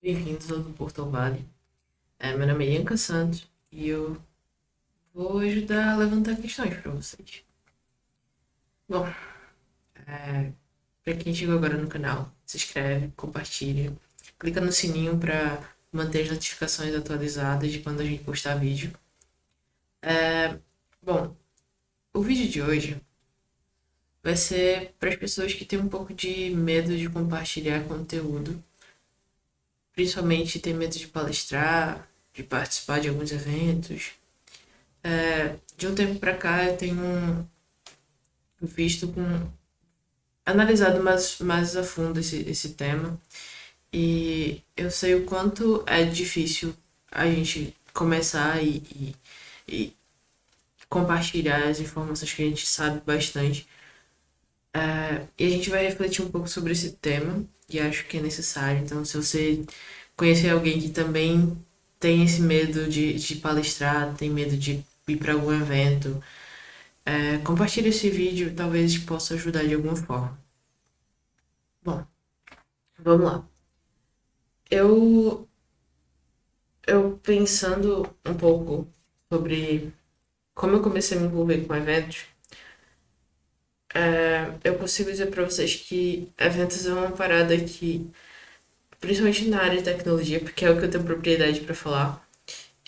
Bem-vindos ao do Portal Vale. Meu nome é Ianca Santos e eu vou ajudar a levantar questões para vocês. Bom, para quem chegou agora no canal, se inscreve, compartilha, clica no sininho para manter as notificações atualizadas de quando a gente postar vídeo. Bom, o vídeo de hoje vai ser para as pessoas que têm um pouco de medo de compartilhar conteúdo, principalmente tem medo de palestrar, de participar de alguns eventos. De um tempo para cá eu tenho visto analisado mais a fundo esse tema e eu sei o quanto é difícil a gente começar e compartilhar as informações que a gente sabe bastante. E a gente vai refletir um pouco sobre esse tema e acho que é necessário. Então, se você conhecer alguém que também tem esse medo de palestrar, tem medo de ir para algum evento, compartilhe esse vídeo, talvez possa ajudar de alguma forma. Bom, vamos lá. Eu, eu pensando um pouco sobre como eu comecei a me envolver com eventos, eu consigo dizer para vocês que eventos é uma parada que, principalmente na área de tecnologia, porque é o que eu tenho propriedade para falar,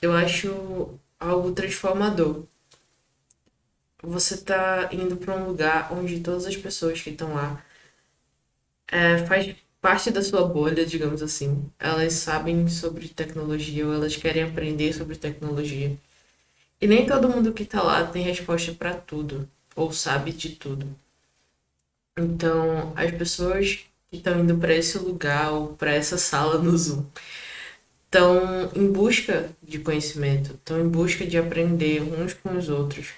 eu acho algo transformador. Você tá indo para um lugar onde todas as pessoas que estão lá faz parte da sua bolha, digamos assim. Elas sabem sobre tecnologia ou elas querem aprender sobre tecnologia. E nem todo mundo que tá lá tem resposta para tudo ou sabe de tudo. Então, as pessoas que estão indo para esse lugar ou para essa sala no Zoom estão em busca de conhecimento, estão em busca de aprender uns com os outros.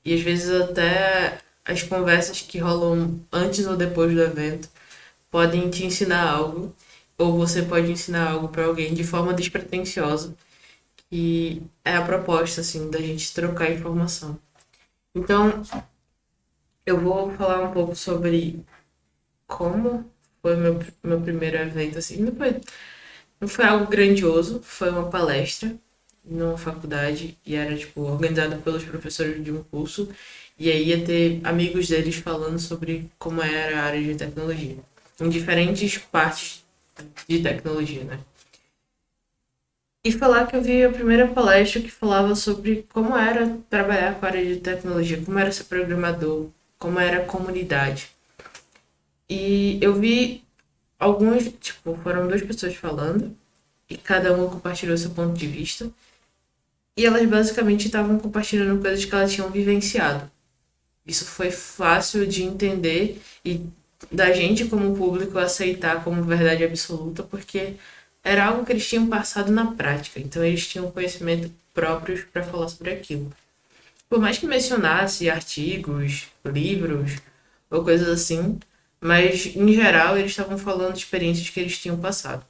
E às vezes até as conversas que rolam antes ou depois do evento podem te ensinar algo, ou você pode ensinar algo para alguém de forma despretensiosa, que é a proposta assim da gente trocar informação. Então, eu vou falar um pouco sobre como foi meu primeiro evento assim. Não foi algo grandioso, foi uma palestra numa faculdade e era tipo organizada pelos professores de um curso e aí ia ter amigos deles falando sobre como era a área de tecnologia, em diferentes partes de tecnologia, né? E falar que eu vi a primeira palestra que falava sobre como era trabalhar com a área de tecnologia, como era ser programador, como era a comunidade. E eu vi alguns, tipo, foram duas pessoas falando e cada uma compartilhou seu ponto de vista. E elas basicamente estavam compartilhando coisas que elas tinham vivenciado. Isso foi fácil de entender e da gente como público aceitar como verdade absoluta, porque era algo que eles tinham passado na prática. Então eles tinham conhecimento próprios para falar sobre aquilo. Por mais que mencionasse artigos, livros ou coisas assim, mas em geral eles estavam falando de experiências que eles tinham passado.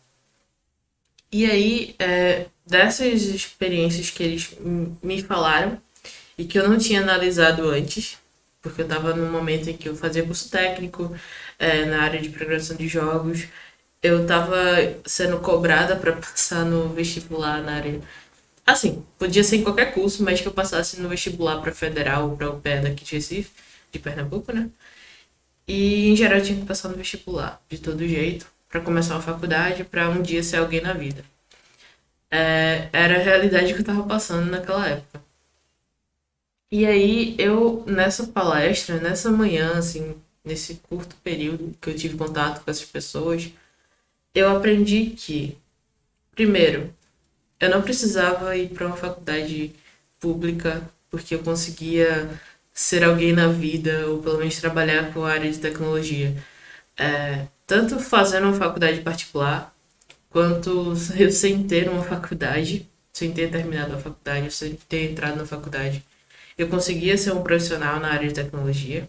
E aí, dessas experiências que eles me falaram e que eu não tinha analisado antes, porque eu estava num momento em que eu fazia curso técnico na área de programação de jogos, eu estava sendo cobrada para passar no vestibular na área. Assim, podia ser em qualquer curso, mas que eu passasse no vestibular para federal ou para o pé daqui de Recife, de Pernambuco, né? E em geral eu tinha que passar no vestibular, de todo jeito, para começar uma faculdade, para um dia ser alguém na vida. Era a realidade que eu tava passando naquela época. E aí eu, nessa palestra, nessa manhã, assim, nesse curto período que eu tive contato com essas pessoas, eu aprendi que, primeiro, eu não precisava ir para uma faculdade pública porque eu conseguia ser alguém na vida ou pelo menos trabalhar com a área de tecnologia. Tanto fazendo uma faculdade particular, quanto eu sem ter uma faculdade, sem ter terminado a faculdade, sem ter entrado na faculdade. Eu conseguia ser um profissional na área de tecnologia.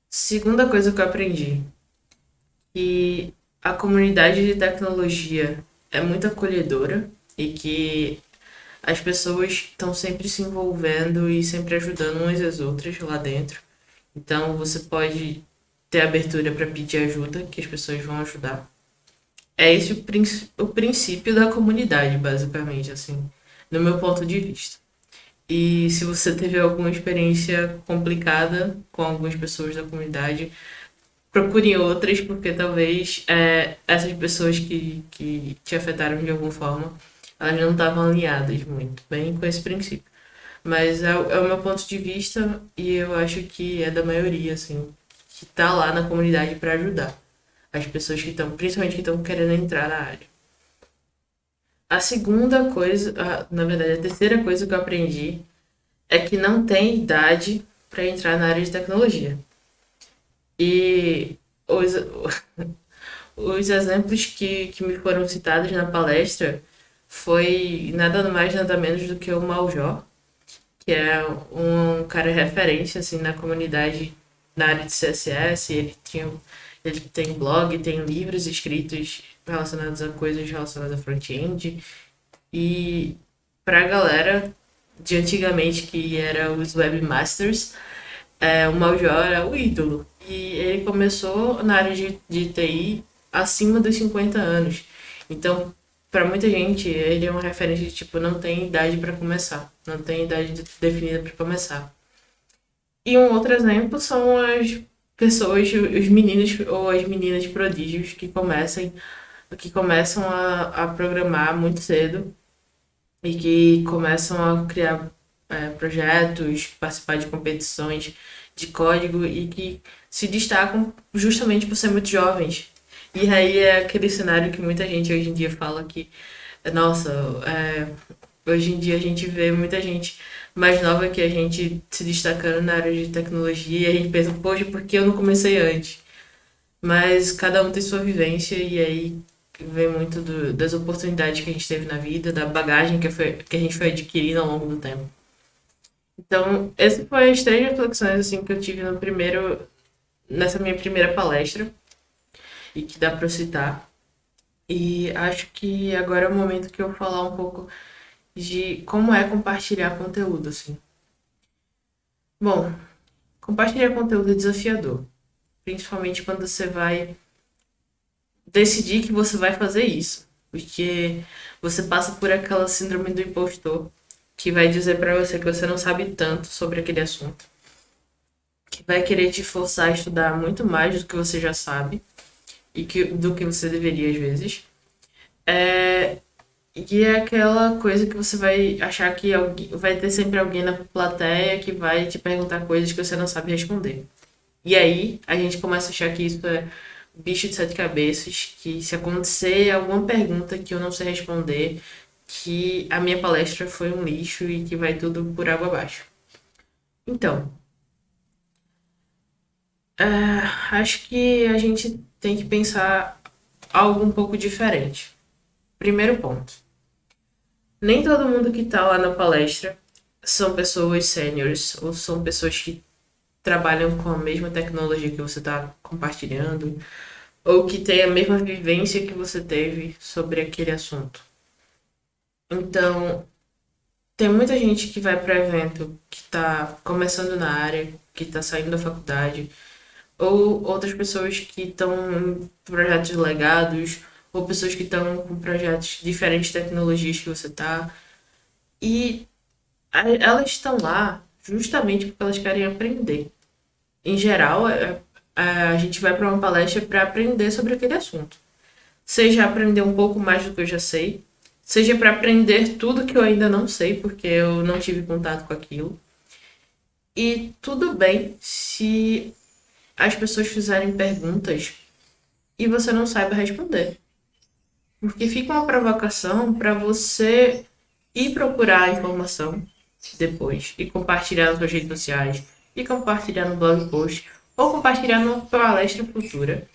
Segunda coisa que eu aprendi, que a comunidade de tecnologia é muito acolhedora e que as pessoas estão sempre se envolvendo e sempre ajudando umas às outras lá dentro. Então você pode ter abertura para pedir ajuda, que as pessoas vão ajudar. É esse o princípio da comunidade, basicamente, assim, no meu ponto de vista. E se você teve alguma experiência complicada com algumas pessoas da comunidade, procure outras, porque talvez essas pessoas que te afetaram de alguma forma, elas não estavam alinhadas muito bem com esse princípio. Mas é o meu ponto de vista e eu acho que é da maioria, assim, que tá lá na comunidade para ajudar as pessoas que estão, principalmente que estão querendo entrar na área. A segunda coisa, na verdade, a terceira coisa que eu aprendi é que não tem idade para entrar na área de tecnologia. E os, os exemplos que me foram citados na palestra foi nada mais, nada menos do que o Maljó, que é um cara referência assim na comunidade na área de CSS. Ele tem blog, tem livros escritos relacionados a coisas relacionadas a front-end. E pra galera de antigamente que era os webmasters, o Maljó era o ídolo. E ele começou na área de TI acima dos 50 anos. Então, para muita gente, ele é uma referência de tipo, não tem idade para começar, não tem idade definida para começar. E um outro exemplo são as pessoas, os meninos ou as meninas prodígios que começam a programar muito cedo e que começam a criar projetos, participar de competições de código e que se destacam justamente por ser muito jovens. E aí é aquele cenário que muita gente hoje em dia fala que, nossa, hoje em dia a gente vê muita gente mais nova que a gente se destacando na área de tecnologia e a gente pensa, poxa, por que eu não comecei antes? Mas cada um tem sua vivência e aí vem muito das oportunidades que a gente teve na vida, da bagagem que a gente foi adquirindo ao longo do tempo. Então, essas foram as três reflexões assim que eu tive nessa minha primeira palestra e que dá para eu citar. E acho que agora é o momento que eu falar um pouco de como é compartilhar conteúdo, assim. Bom, compartilhar conteúdo é desafiador, principalmente quando você vai decidir que você vai fazer isso, porque você passa por aquela síndrome do impostor que vai dizer pra você que você não sabe tanto sobre aquele assunto, que vai querer te forçar a estudar muito mais do que você já sabe do que você deveria às vezes. É, e é aquela coisa que você vai achar que vai ter sempre alguém na plateia que vai te perguntar coisas que você não sabe responder. E aí a gente começa a achar que isso é bicho de sete cabeças, que se acontecer alguma pergunta que eu não sei responder, que a minha palestra foi um lixo e que vai tudo por água abaixo. Então, acho que a gente tem que pensar algo um pouco diferente. Primeiro ponto. Nem todo mundo que está lá na palestra são pessoas sêniores ou são pessoas que trabalham com a mesma tecnologia que você está compartilhando ou que têm a mesma vivência que você teve sobre aquele assunto. Então, tem muita gente que vai para evento que está começando na área, que está saindo da faculdade, ou outras pessoas que estão em projetos legados, ou pessoas que estão com projetos diferentes de tecnologias que você está. E elas estão lá justamente porque elas querem aprender. Em geral, a gente vai para uma palestra para aprender sobre aquele assunto. Seja aprender um pouco mais do que eu já sei, seja para aprender tudo que eu ainda não sei, porque eu não tive contato com aquilo. E tudo bem se as pessoas fizerem perguntas e você não saiba responder. Porque fica uma provocação para você ir procurar a informação depois e compartilhar nas suas redes sociais, e compartilhar no blog post, ou compartilhar numa palestra futura.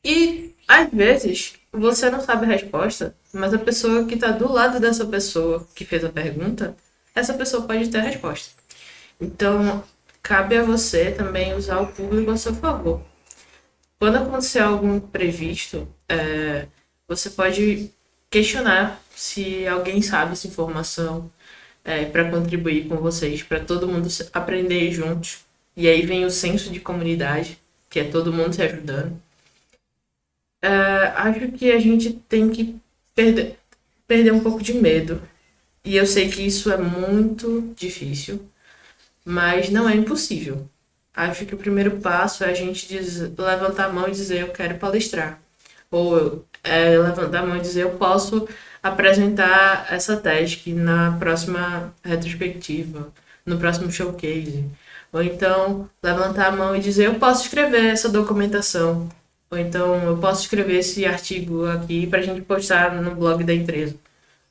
E às vezes você não sabe a resposta, mas a pessoa que está do lado dessa pessoa que fez a pergunta, essa pessoa pode ter a resposta. Então, cabe a você também usar o público a seu favor. Quando acontecer algum imprevisto, você pode questionar se alguém sabe essa informação para contribuir com vocês, para todo mundo aprender juntos. E aí vem o senso de comunidade, que é todo mundo se ajudando. Acho que a gente tem que perder, perder um pouco de medo. E eu sei que isso é muito difícil, mas não é impossível. Acho que o primeiro passo é a gente levantar a mão e dizer eu quero palestrar. Ou levantar a mão e dizer eu posso apresentar essa tese na próxima retrospectiva, no próximo showcase. Ou então levantar a mão e dizer eu posso escrever essa documentação. Ou então eu posso escrever esse artigo aqui para a gente postar no blog da empresa.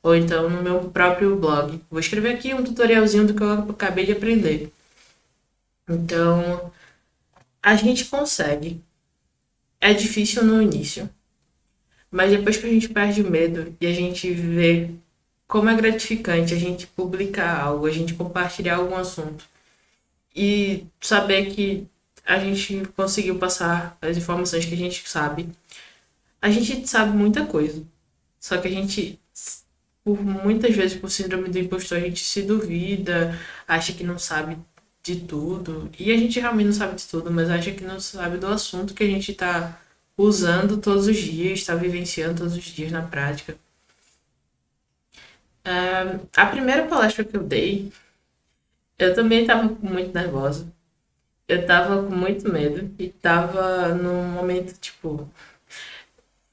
Ou então no meu próprio blog. Vou escrever aqui um tutorialzinho do que eu acabei de aprender. Então, a gente consegue. É difícil no início, mas depois que a gente perde o medo e a gente vê como é gratificante a gente publicar algo, a gente compartilhar algum assunto e saber que a gente conseguiu passar as informações que a gente sabe muita coisa. Só que a gente, por muitas vezes, por síndrome do impostor, a gente se duvida, acha que não sabe de tudo. E a gente realmente não sabe de tudo, mas acha que não sabe do assunto que a gente está usando todos os dias, está vivenciando todos os dias na prática. A primeira palestra que eu dei, eu também estava muito nervosa. Eu tava com muito medo e tava num momento, tipo,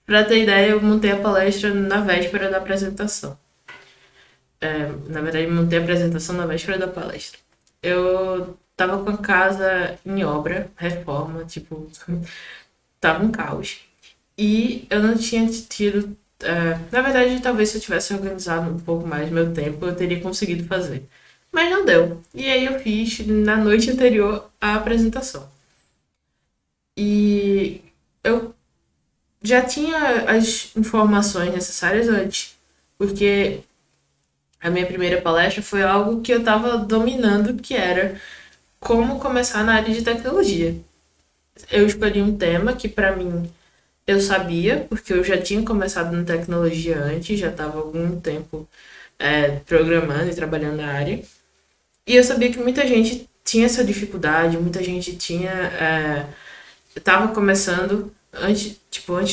pra ter ideia, eu montei a palestra na véspera da apresentação. Na verdade, eu montei a apresentação na véspera da palestra. Eu tava com a casa em obra, reforma, tipo, tava um caos. E eu não tinha tido. Na verdade, talvez se eu tivesse organizado um pouco mais meu tempo, eu teria conseguido fazer. Mas não deu. E aí eu fiz na noite anterior à apresentação. E eu já tinha as informações necessárias antes, porque a minha primeira palestra foi algo que eu estava dominando, que era como começar na área de tecnologia. Eu escolhi um tema que para mim eu sabia, porque eu já tinha começado na tecnologia antes, já estava há algum tempo programando e trabalhando na área. E eu sabia que muita gente tinha essa dificuldade, muita gente tinha. Estava começando. Antes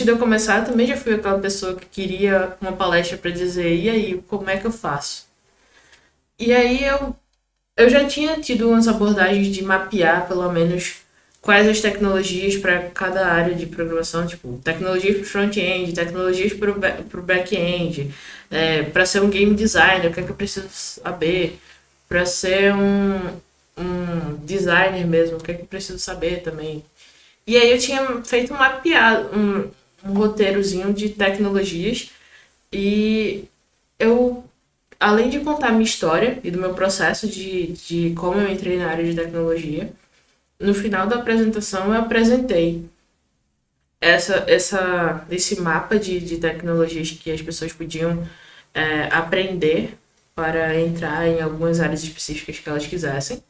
de eu começar, eu também já fui aquela pessoa que queria uma palestra para dizer, e aí, como é que eu faço? E aí eu já tinha tido umas abordagens de mapear, pelo menos, quais as tecnologias para cada área de programação, tipo, tecnologias para o front-end, tecnologias para o back-end, para ser um game designer, o que é que eu preciso saber, para ser um designer mesmo, o que é que eu preciso saber também. E aí eu tinha feito um roteirozinho de tecnologias e eu, além de contar a minha história e do meu processo de como eu entrei na área de tecnologia, no final da apresentação eu apresentei esse mapa de tecnologias que as pessoas podiam aprender para entrar em algumas áreas específicas que elas quisessem.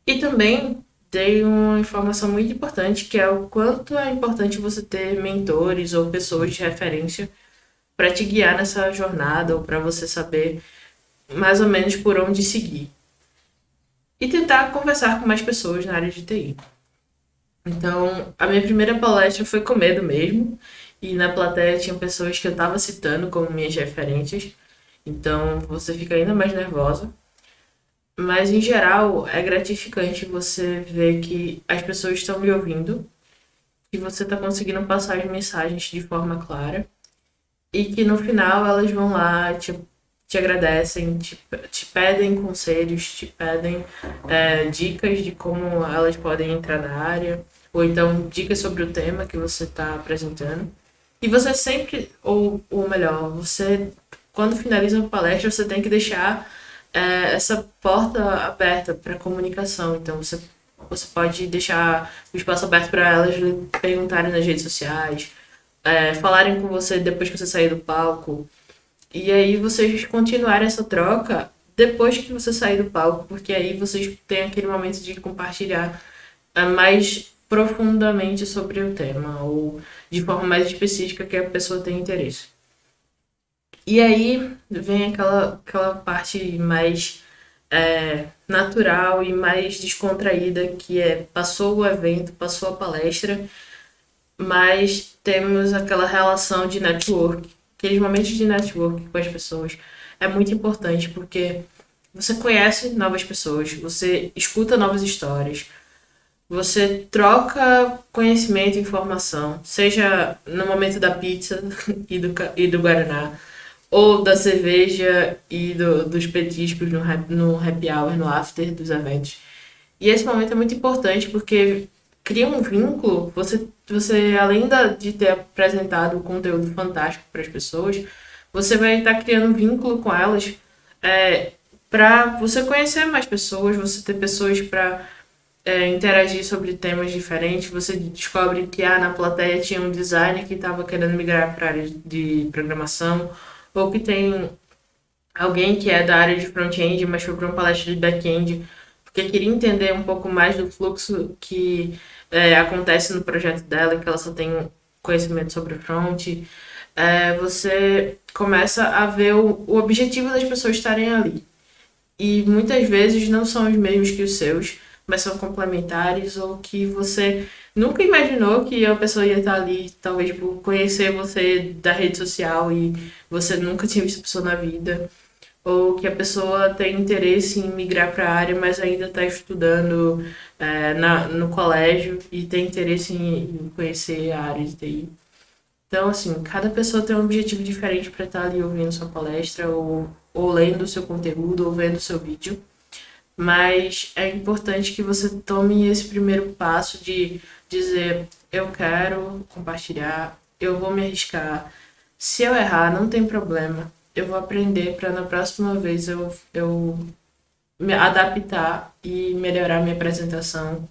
E também dei uma informação muito importante, que é o quanto é importante você ter mentores ou pessoas de referência para te guiar nessa jornada ou para você saber mais ou menos por onde seguir. E tentar conversar com mais pessoas na área de TI. Então, a minha primeira palestra foi com medo mesmo, e na plateia tinha pessoas que eu estava citando como minhas referências, então você fica ainda mais nervosa. Mas em geral é gratificante você ver que as pessoas estão me ouvindo, que você está conseguindo passar as mensagens de forma clara e que no final elas vão lá, te agradecem, te pedem conselhos, te pedem dicas de como elas podem entrar na área, ou então dicas sobre o tema que você está apresentando. E você sempre, ou melhor, você, quando finaliza uma palestra, você tem que deixar essa porta aberta para comunicação. Então, você pode deixar o espaço aberto para elas lhe perguntarem nas redes sociais, falarem com você depois que você sair do palco. E aí vocês continuarem essa troca depois que você sair do palco, porque aí vocês têm aquele momento de compartilhar mais profundamente sobre o tema, ou de forma mais específica que a pessoa tem interesse. E aí vem aquela parte mais natural e mais descontraída, que é passou o evento, passou a palestra, mas temos aquela relação de network, aqueles momentos de network com as pessoas. É muito importante porque você conhece novas pessoas, você escuta novas histórias, você troca conhecimento e informação, seja no momento da pizza e do Guaraná, ou da cerveja e dos petiscos no happy hour, no after dos eventos. E esse momento é muito importante porque cria um vínculo. Você além de ter apresentado um conteúdo fantástico para as pessoas, você vai estar criando um vínculo com elas para você conhecer mais pessoas, você ter pessoas para interagir sobre temas diferentes. Você descobre que na plateia tinha um designer que estava querendo migrar para a área de programação, ou que tem alguém que é da área de front-end, mas foi para uma palestra de back-end, porque queria entender um pouco mais do fluxo que acontece no projeto dela, que ela só tem conhecimento sobre front. Você começa a ver o objetivo das pessoas estarem ali. E muitas vezes não são os mesmos que os seus, mas são complementares ou que você nunca imaginou que a pessoa ia estar ali, talvez por conhecer você da rede social e você nunca tinha visto a pessoa na vida, ou que a pessoa tem interesse em migrar para a área, mas ainda está estudando no colégio e tem interesse em conhecer a área de TI. Então, assim, cada pessoa tem um objetivo diferente para estar ali ouvindo sua palestra, ou lendo o seu conteúdo, ou vendo o seu vídeo. Mas é importante que você tome esse primeiro passo de dizer: eu quero compartilhar, eu vou me arriscar. Se eu errar, não tem problema. Eu vou aprender para na próxima vez eu me adaptar e melhorar minha apresentação.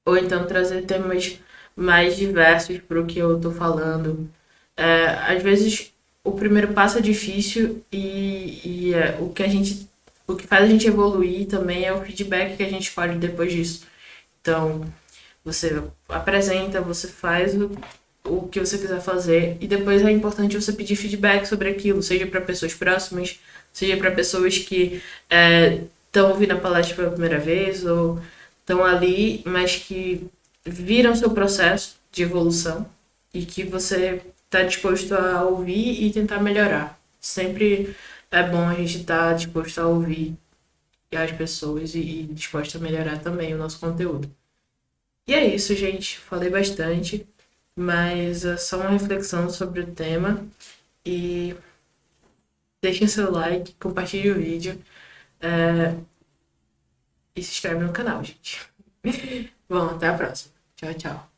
Ou então trazer temas mais diversos para o que eu estou falando. Às vezes o primeiro passo é difícil e o que faz a gente evoluir também é o feedback que a gente escolhe depois disso. Então, você apresenta, você faz o que você quiser fazer e depois é importante você pedir feedback sobre aquilo, seja para pessoas próximas, seja para pessoas que estão ouvindo a palestra pela primeira vez ou estão ali, mas que viram seu processo de evolução e que você está disposto a ouvir e tentar melhorar. Sempre é bom a gente estar disposto a ouvir as pessoas e disposto a melhorar também o nosso conteúdo. E é isso, gente. Falei bastante, mas é só uma reflexão sobre o tema. E deixem seu like, compartilhe o vídeo e se inscreve no canal, gente. Bom, até a próxima. Tchau, tchau.